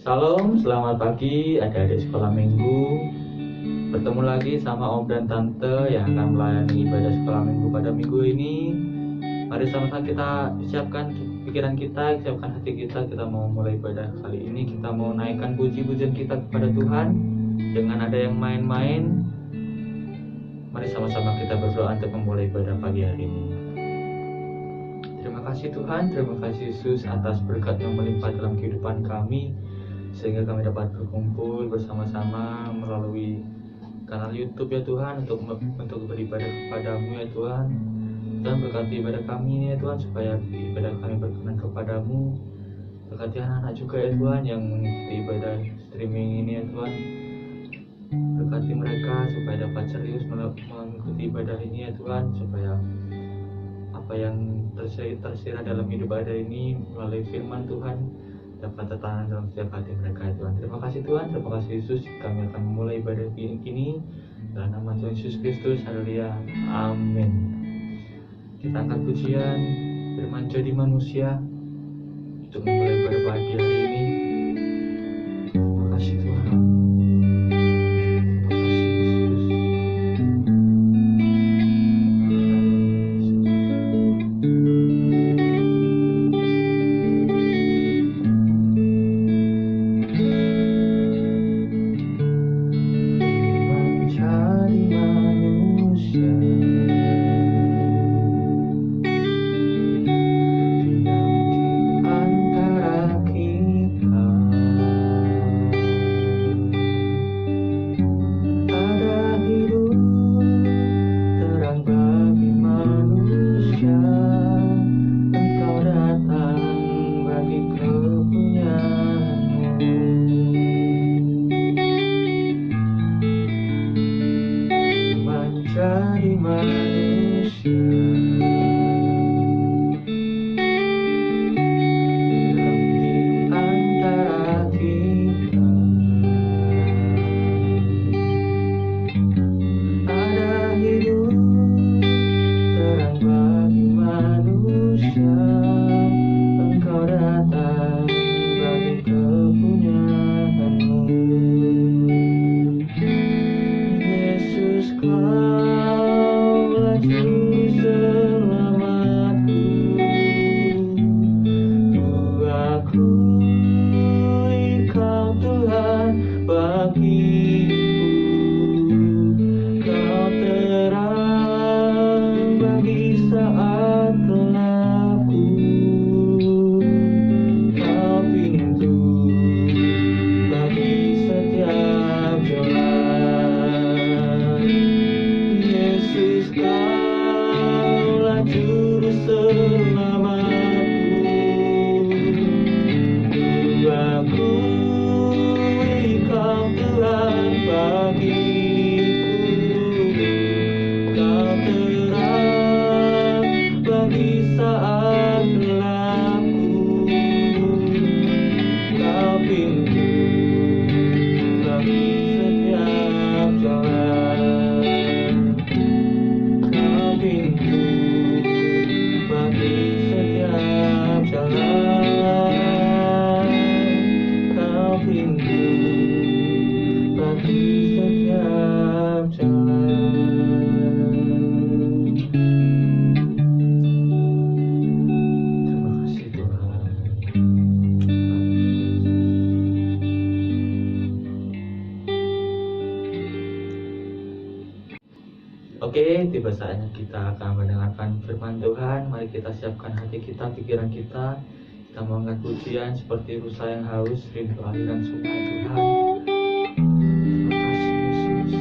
Salam, selamat pagi adik-adik sekolah minggu. Bertemu lagi sama Om dan Tante yang akan melayani ibadah sekolah minggu pada minggu ini. Mari sama-sama kita siapkan pikiran kita, siapkan hati kita mau mulai ibadah kali ini. Kita mau naikkan puji-pujian kita kepada Tuhan. Dengan ada yang main-main, mari sama-sama kita berdoa untuk memulai ibadah pagi hari ini. Terima kasih Tuhan, terima kasih Yesus atas berkat yang melimpah dalam kehidupan kami, sehingga kami dapat berkumpul bersama-sama melalui kanal YouTube ya Tuhan, untuk beribadah kepadamu ya Tuhan. Dan berkati ibadah kami ini ya Tuhan, supaya ibadah kami berkenan kepadamu. Berkati anak-anak juga ya Tuhan yang mengikuti ibadah streaming ini ya Tuhan. Berkati mereka supaya dapat serius mengikuti ibadah ini ya Tuhan, supaya apa yang tersirat dalam hidup ada ini melalui firman Tuhan dapat tertanam dalam setiap hati mereka ya Tuhan. Terima kasih Tuhan, terima kasih Yesus. Kami akan memulai ibadah ini dalam nama Tuhan Yesus Kristus. Haleluya, amin. Kita angkat pujian firman jadi manusia untuk memulai ibadah pagi hari ini. Terima kasih Tuhan. Oke, tiba saatnya kita akan mendengarkan firman Tuhan. Mari kita siapkan hati kita, pikiran kita. Kita mengangkat pujian seperti rusa yang haus, rindu aliran sungai Tuhan. Terima kasih Yesus.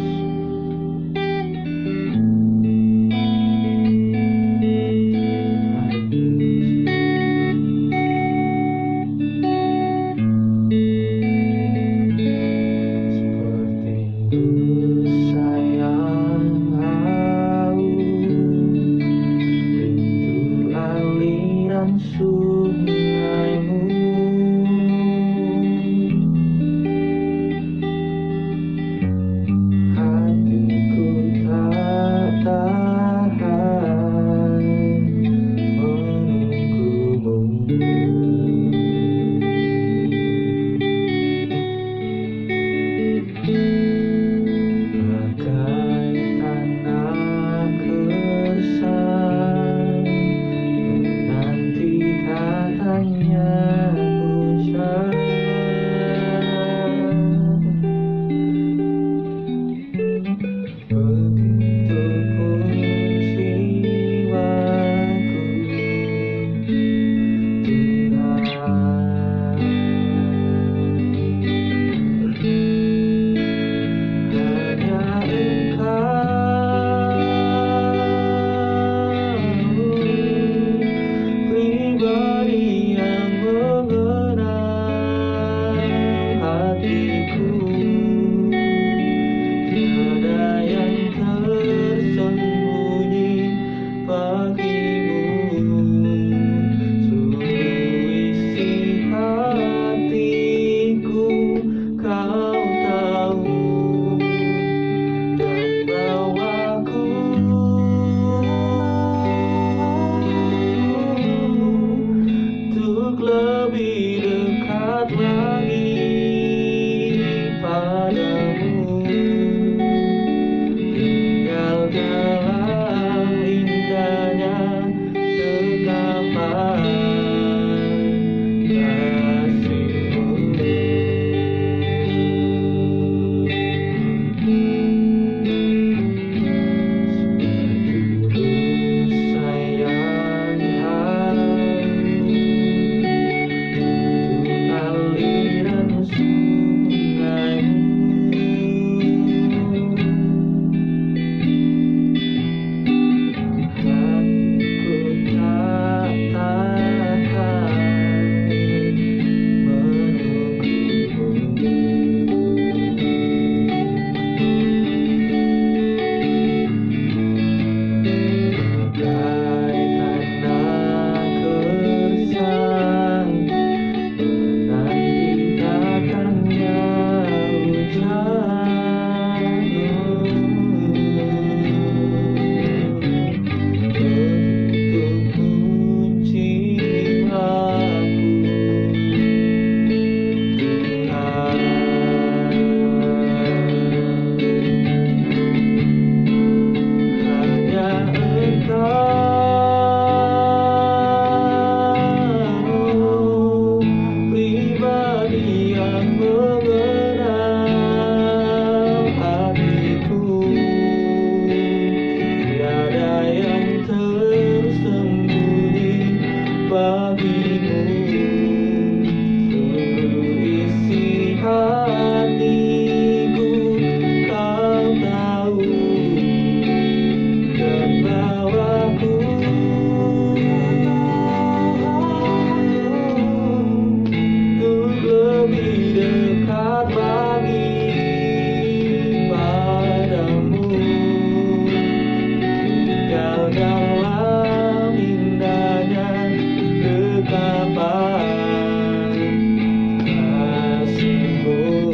bagimu, seluruh isi hatiku kau tahu, dan bawaku untuk lebih dekat lagi padamu. Tinggal dalam indahnya dekapan kasih-Mu.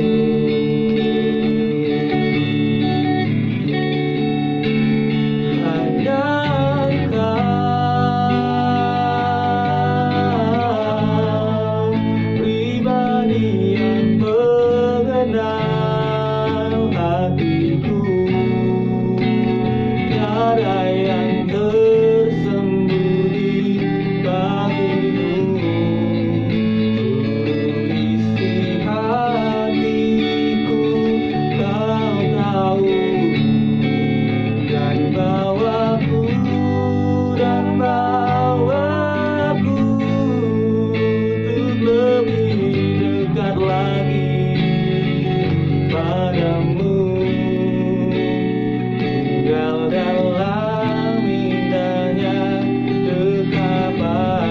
Hanya Engkau pribadi yang mengenal hatiku, tiada yang tersembunyi bagimu. Seluruh isi hatiku kau tahu, dan bawaku untuk lebih dekat lagi padamu. Tinggal dalam indahnya dekapan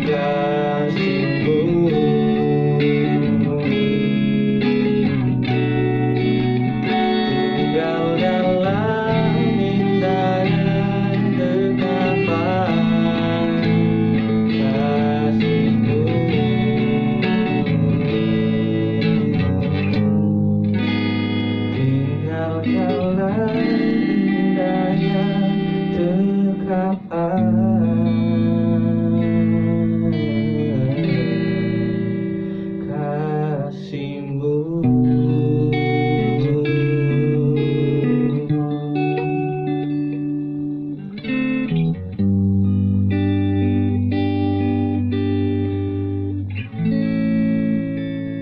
kasih-Mu. Tinggal dalam indahnya dekapan kasih-Mu. Tinggal dalam indahnya dekapan kasih-Mu.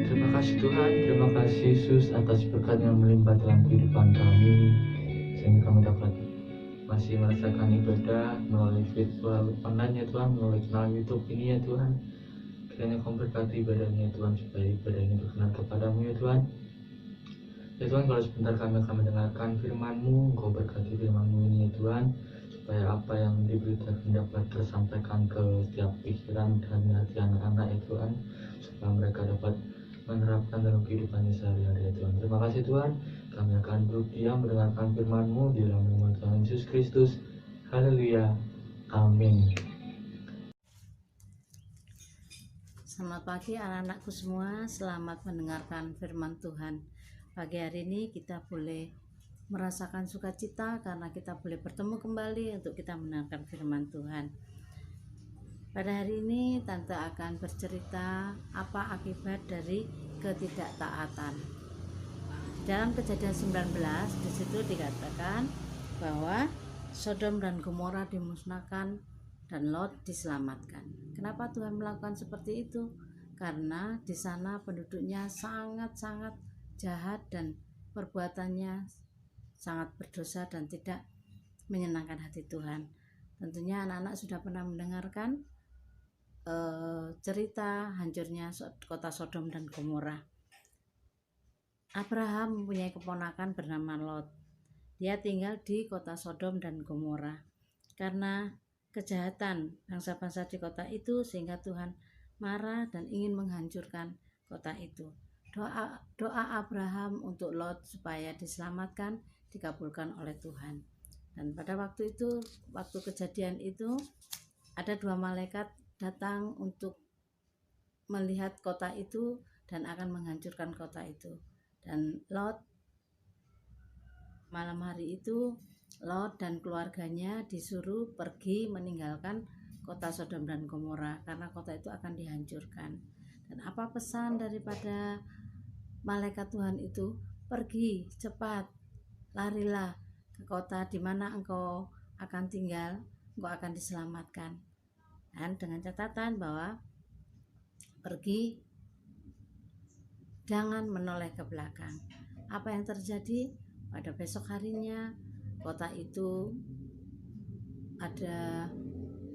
Terima kasih Tuhan, terima kasih Yesus atas berkat yang melimpah dalam kehidupan kami, sehingga kami dapat masih merasakan ibadah melalui virtual online ya Tuhan, melalui kanal YouTube ini ya Tuhan. Kiranya Kau berkati ibadahnya ya Tuhan, supaya ibadah ini berkenan kepadamu ya Tuhan. Ya Tuhan, kalau sebentar kami akan mendengarkan firman-Mu, Engkau berkati firman-Mu ini ya Tuhan, supaya apa yang diberitakan dapat tersampaikan ke setiap pikiran dan hati anak-anak ya Tuhan, supaya mereka dapat menerapkan dalam kehidupannya sehari-hari ya Tuhan. Terima kasih Tuhan, kami akan duduk diam mendengarkan firman-Mu di dalam nama Tuhan Yesus Kristus. Haleluya, amin. Selamat pagi anak-anakku semua, selamat mendengarkan firman Tuhan. Pagi hari ini kita boleh merasakan sukacita karena kita boleh bertemu kembali untuk kita mendengarkan firman Tuhan. Pada hari ini Tante akan bercerita apa akibat dari ketidaktaatan. Dalam Kejadian 19 di situ dikatakan bahwa Sodom dan Gomora dimusnahkan dan Lot diselamatkan. Kenapa Tuhan melakukan seperti itu? Karena di sana penduduknya sangat-sangat jahat dan perbuatannya sangat berdosa dan tidak menyenangkan hati Tuhan. Tentunya anak-anak sudah pernah mendengarkan cerita hancurnya kota Sodom dan Gomora. Abraham mempunyai keponakan bernama Lot. Dia tinggal di kota Sodom dan Gomora. Karena kejahatan bangsa-bangsa di kota itu sehingga Tuhan marah dan ingin menghancurkan kota itu. Doa Abraham untuk Lot supaya diselamatkan dikabulkan oleh Tuhan. Dan pada waktu itu, waktu kejadian itu, ada dua malaikat datang untuk melihat kota itu dan akan menghancurkan kota itu. Dan Lot, malam hari itu Lot dan keluarganya disuruh pergi meninggalkan kota Sodom dan Gomora karena kota itu akan dihancurkan. Dan apa pesan daripada malaikat Tuhan itu? Pergi cepat, larilah ke kota di mana engkau akan tinggal, engkau akan diselamatkan. Dan dengan catatan bahwa pergi, jangan menoleh ke belakang. Apa yang terjadi pada besok harinya? Kota itu ada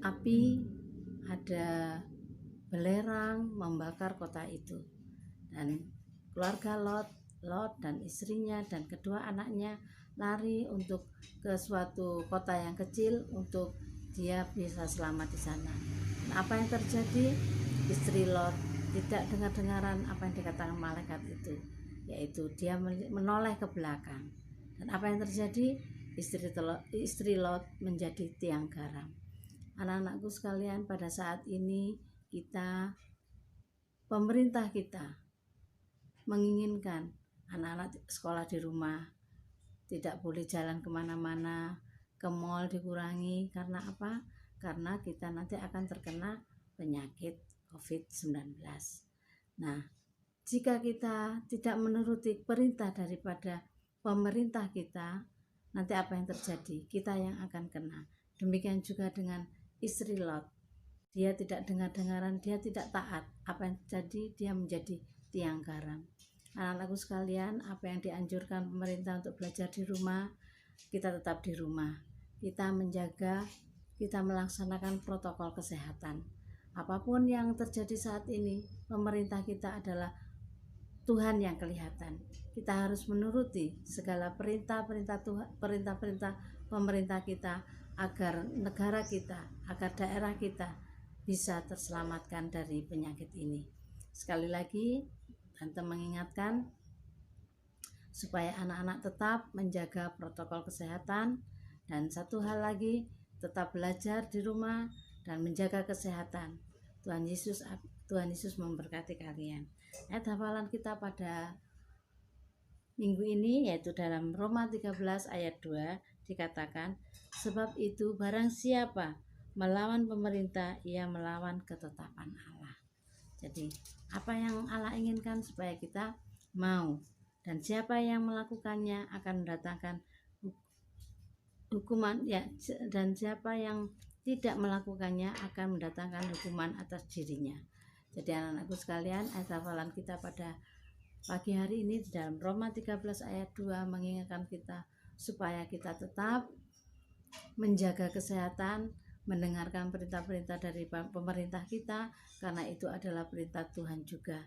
api, ada belerang membakar kota itu, dan keluarga Lot dan istrinya dan kedua anaknya lari untuk ke suatu kota yang kecil untuk dia bisa selamat di sana. Dan apa yang terjadi? Istri Lot tidak dengar-dengaran apa yang dikatakan malaikat itu, yaitu dia menoleh ke belakang. Dan apa yang terjadi? Istri Lot menjadi tiang garam. Anak-anakku sekalian, pada saat ini pemerintah kita menginginkan anak-anak sekolah di rumah, tidak boleh jalan kemana-mana, ke mall dikurangi. Karena apa? Karena kita nanti akan terkena penyakit COVID-19. Nah, jika kita tidak menuruti perintah daripada pemerintah kita, nanti apa yang terjadi? Kita yang akan kena. Demikian juga dengan istri Lot. Dia tidak dengar-dengaran, dia tidak taat. Apa yang terjadi? Dia menjadi tiang garam. Anak-anakku sekalian, apa yang dianjurkan pemerintah untuk belajar di rumah, kita tetap di rumah. Kita menjaga, kita melaksanakan protokol kesehatan. Apapun yang terjadi saat ini, pemerintah kita adalah Tuhan yang kelihatan. Kita harus menuruti segala perintah-perintah Tuhan, perintah-perintah pemerintah kita, agar negara kita, agar daerah kita bisa terselamatkan dari penyakit ini. Sekali lagi, Tante mengingatkan supaya anak-anak tetap menjaga protokol kesehatan, dan satu hal lagi, tetap belajar di rumah dan menjaga kesehatan. Tuhan Yesus memberkati kalian. Ayat hafalan kita pada minggu ini yaitu dalam Roma 13 ayat 2 dikatakan, sebab itu barang siapa melawan pemerintah, ia melawan ketetapan Allah. Jadi apa yang Allah inginkan supaya kita mau, dan siapa yang melakukannya akan mendatangkan hukuman ya, dan siapa yang tidak melakukannya akan mendatangkan hukuman atas dirinya. Jadi anak-anakku sekalian, ayat hafalan kita pada pagi hari ini di dalam Roma 13 ayat 2 mengingatkan kita supaya kita tetap menjaga kesehatan, mendengarkan perintah-perintah dari pemerintah kita, karena itu adalah perintah Tuhan juga.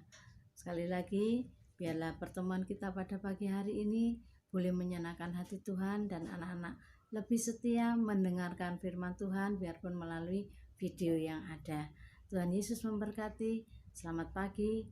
Sekali lagi, biarlah pertemuan kita pada pagi hari ini boleh menyenangkan hati Tuhan, dan anak-anak lebih setia mendengarkan firman Tuhan biarpun melalui video yang ada. Tuhan Yesus memberkati. Selamat pagi,